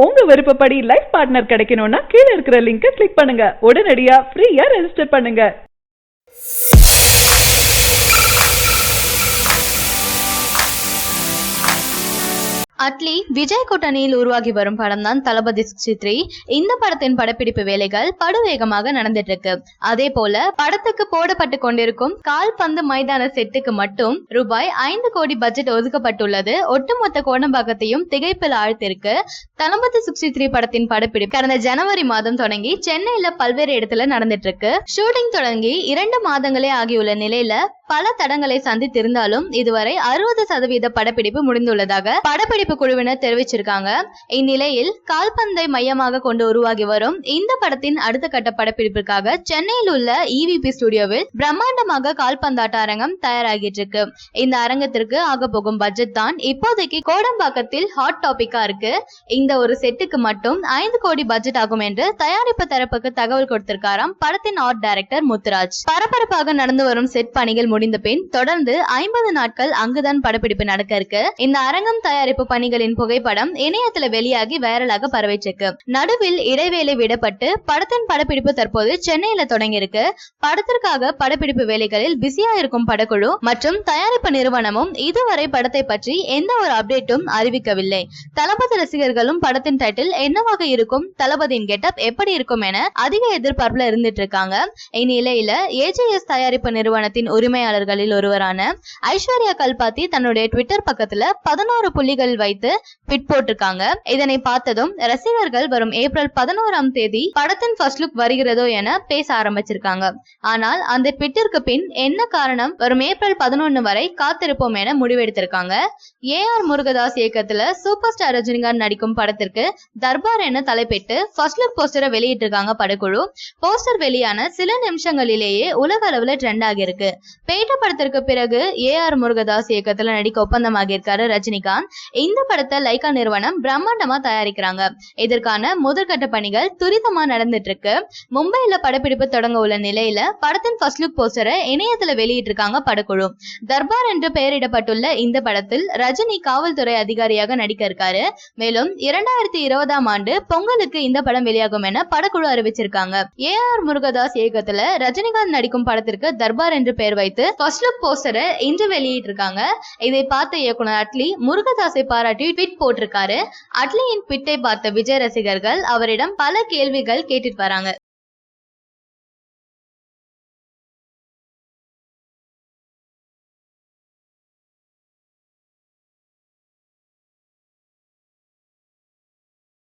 உங்க விருப்பப்படி life partner கிடைக்கணும்னா கீழே இருக்கிற லிங்கை கிளிக் பண்ணுங்க. உடனடியா ஃப்ரீயா ரெஜிஸ்டர் பண்ணுங்க. அட்லி விஜய் கூட்டணியில் உருவாகி வரும் படம் தான் தளபதி 63. இந்த படத்தின் படப்பிடிப்பு வேலைகள் படுவேகமாக நடந்துட்டு இருக்கு. அதே போல படத்துக்கு போடப்பட்டு கொண்டிருக்கும் கால்பந்து மைதான செட்டுக்கு மட்டும் ரூபாய் 5 கோடி பட்ஜெட் ஒதுக்கப்பட்டுள்ளது. ஒட்டுமொத்த கோடம்பாக்கத்தையும் திகைப்பில் ஆழ்த்திருக்கு. தளபதி 63 படத்தின் படப்பிடிப்பு கடந்த ஜனவரி மாதம் தொடங்கி சென்னையில பல்வேறு இடத்துல நடந்துட்டு இருக்கு. ஷூட்டிங் தொடங்கி 2 மாதங்களே ஆகியுள்ள நிலையில பல தடங்களை சந்தித்திருந்தாலும் இதுவரை 60% படப்பிடிப்பு முடிந்துள்ளதாக படப்பிடிப்பு குழுவினர் தெரிவிச்சிருக்காங்க. இந்நிலையில் கால்பந்தை மையமாக கொண்டு உருவாகி வரும் இந்த படத்தின் அடுத்த கட்ட படப்பிடிப்பிற்காக சென்னையில் உள்ள EVP ஸ்டுடியோவில் பிரம்மாண்டமாக கால்பந்தாட்ட அரங்கம் தயாராகிட்டு இருக்கு. இந்த அரங்கத்திற்கு ஆக போகும் பட்ஜெட் தான் இப்போதைக்கு கோடம்பாக்கத்தில் ஹாட் டாபிக்கா இருக்கு. இந்த ஒரு செட்டுக்கு மட்டும் 5 கோடி பட்ஜெட் ஆகும் என்று தயாரிப்பு தரப்புக்கு தகவல் கொடுத்திருக்காராம் படத்தின் ஆர்ட் டைரக்டர் முத்துராஜ். பரபரப்பாக நடந்து வரும் செட் பணிகள் முடிந்த பின் தொடர்ந்து 50 நாட்கள் அங்குதான் படப்பிடிப்பு நடக்க இருக்கு. இந்த அரங்கம் தயாரிப்பு பணிகளின் புகைப்படம் இணையத்துல வெளியாகி வைரலாக பரவிச்சிருக்கு. நடுவில் இடைவேளை விடப்பட்டு படத்தின் படப்பிடிப்பு தற்போது சென்னையில தொடங்கி இருக்கு. படத்திற்காக படப்பிடிப்பு வேலைகளில் பிஸியா இருக்கும் படக்குழு மற்றும் தயாரிப்பு நிறுவனமும் இதுவரை படத்தை பற்றி எந்த ஒரு அப்டேட்டும் அறிவிக்கவில்லை. தளபதி ரசிகர்களும் படத்தின் டைட்டில் என்னவாக இருக்கும், தளபதியின் கெட்டப் எப்படி இருக்கும் என அதிக எதிர்பார்ப்புல இருந்துட்டு இருக்காங்க. இந்நிலையில AJS தயாரிப்பு நிறுவனத்தின் உரிமையாளர்களில் ஒருவரான ஐஸ்வர்யா கல்பாத்தி தன்னுடைய ட்விட்டர் பக்கத்துல 11 புள்ளிகள் வைத்து ட்வீட் போட்டிருக்காங்க. இதனை பார்த்ததும் ரசிகர்கள் வரும் ஏப்ரல் 11ஆம் தேதி படத்தின் ஃபர்ஸ்ட் லுக் வருகிறதோ என பேச ஆரம்பிச்சிருக்காங்க. ஆனால் அந்த ட்விட்டிற்கு பின் என்ன காரணம், வரும் ஏப்ரல் 11 வரை காத்திருப்போம் என முடிவெடுத்திருக்காங்க. AR முருகதாஸ் இயக்கத்துல சூப்பர் ஸ்டார் ரஜினிகாந்த் நடிக்கும் படத்திற்கு தர்பார் என தலைப்பிட்டு ஃபர்ஸ்ட் லுக் போஸ்டரை வெளியிட்டிருக்காங்க படக்குழு. போஸ்டர் வெளியான சில நிமிஷங்களிலேயே உலக அளவுல ட்ரெண்ட் ஆகியிருக்கு. பேட்ட படத்திற்கு பிறகு AR முருகதாஸ் இயக்கத்துல நடிக்க ஒப்பந்தமாகியிருக்காரு ரஜினிகாந்த். இந்த படத்தை லைகா நிறுவனம் பிரம்மாண்டமா தயாரிக்கிறாங்க. இதற்கான முதற்கட்ட பணிகள் துரிதமா நடந்துட்டு இருக்கு. மும்பையில படப்பிடிப்பு தொடங்க உள்ள நிலையில படத்தின் ஃபர்ஸ்ட் லுக் போஸ்டரை இணையத்துல வெளியிட்டு இருக்காங்க படக்குழு. தர்பார் என்று பெயரிடப்பட்டுள்ள இந்த படத்தில் ரஜினி காவல்துறை அதிகாரியாக நடிக்க இருக்காரு. மேலும் 2020ஆம் ஆண்டு பொங்கலுக்கு இந்த படம் வெளியாகும் என படக்குழு அறிவிச்சிருக்காங்க. AR முருகதாஸ் இயக்கத்துல ரஜினிகாந்த் நடிக்கும் படத்திற்கு தர்பார் என்று பெயர் வைத்து ஃபர்ஸ்ட் லுக் போஸ்டரை இன்று வெளியிட்டு இருக்காங்க. இதை பார்த்த இயக்குனர் அட்லி முருகதாஸை பாராட்டி ட்வீட் போட்டிருக்காரு. அட்லியின் ட்வீட்டை பார்த்த விஜய் ரசிகர்கள் அவரிடம் பல கேள்விகள் கேட்டுட்டு வராங்க.